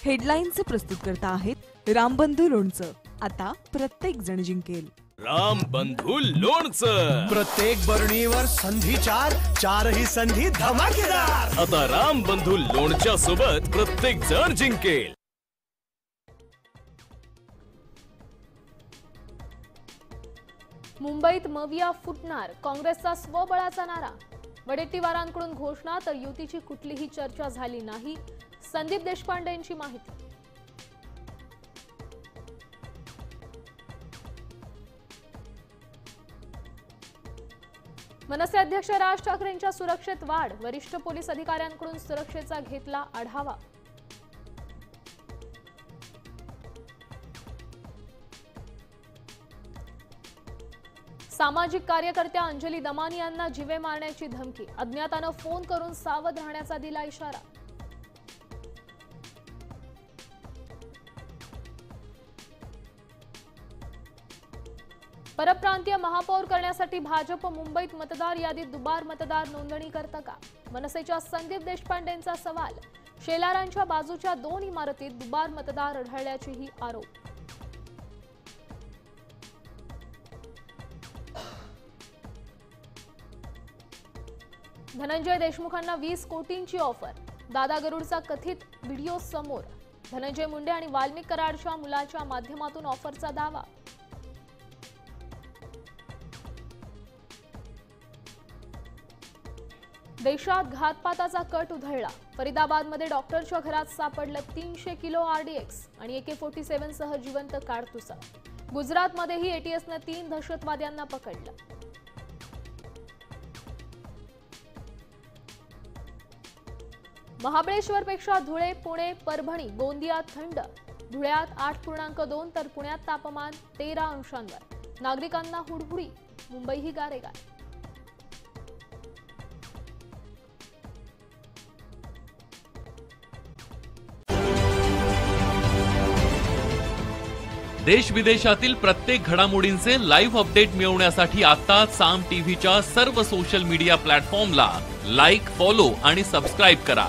हेडलाईनचे प्रस्तुतकर्ता आहेत रामबंधू लोणचं. आता प्रत्येक जण जिंकेल. रामबंधू लोणचं. प्रत्येक बरणीवर संधी चार, चारही संधी धमाकेदार. आता रामबंधू लोणच्या सोबत प्रत्येक जण जिंकेल. मुंबईत मविया फुटणार, काँग्रेसचा स्वबळाचा नारा. वडेट्टीवारांकडून घोषणा तर युतीची कुठलीही चर्चा झाली नाही. संदीप देशपांडेंची माहिती. मनसे अध्यक्ष राज ठाकरेंच्या सुरक्षेत वाढ. वरिष्ठ पोलीस अधिकाऱ्यांकडून सुरक्षेचा घेतला आढावा. सामाजिक कार्यकर्त्या अंजली दमानी यांना जीवे मारण्याची धमकी. अज्ञातानं फोन करून सावध राहण्याचा दिला इशारा. परप्रांतीय महापौर करण्यासाठी भाजप मुंबईत मतदार यादीत दुबार मतदार नोंदणी करतं का? मनसेच्या संदीप देशपांडेंचा सवाल. शेलारांच्या बाजूच्या 2 इमारतीत दुबार मतदार आढळल्याचेही आरोप. धनंजय देशमुखांना 20 कोटींची ऑफर. दादा गरुडचा कथित व्हिडिओ समोर. धनंजय मुंडे आणि वाल्मिक कराडच्या मुलाच्या माध्यमातून ऑफरचा दावा. देशात घातपाताचा कट उधळला. फरीदाबादमध्ये डॉक्टरच्या घरात सापडलं 300 किलो RDX आणि AK-47 सह जिवंत काडतुसा. गुजरातमध्येही ATSनं 3 दहशतवाद्यांना पकडलं. महाबळेश्वरपेक्षा धुळे, पुणे, परभणी, गोंदियात थंड. धुळ्यात 8.2 तर पुण्यात तापमान 13 अंशांवर. नागरिकांना हुडहुडी. मुंबईही गारेगार. देश विदेशातील प्रत्येक घडामोडींचे लाईव्ह अपडेट मिळवण्यासाठी आता साम टीव्हीच्या सर्व सोशल मीडिया प्लॅटफॉर्मला लाईक, फॉलो आणि सबस्क्राईब करा.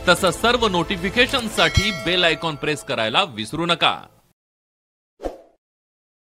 तसंच सर्व नोटिफिकेशनसाठी बेल आयकॉन प्रेस करायला विसरू नका.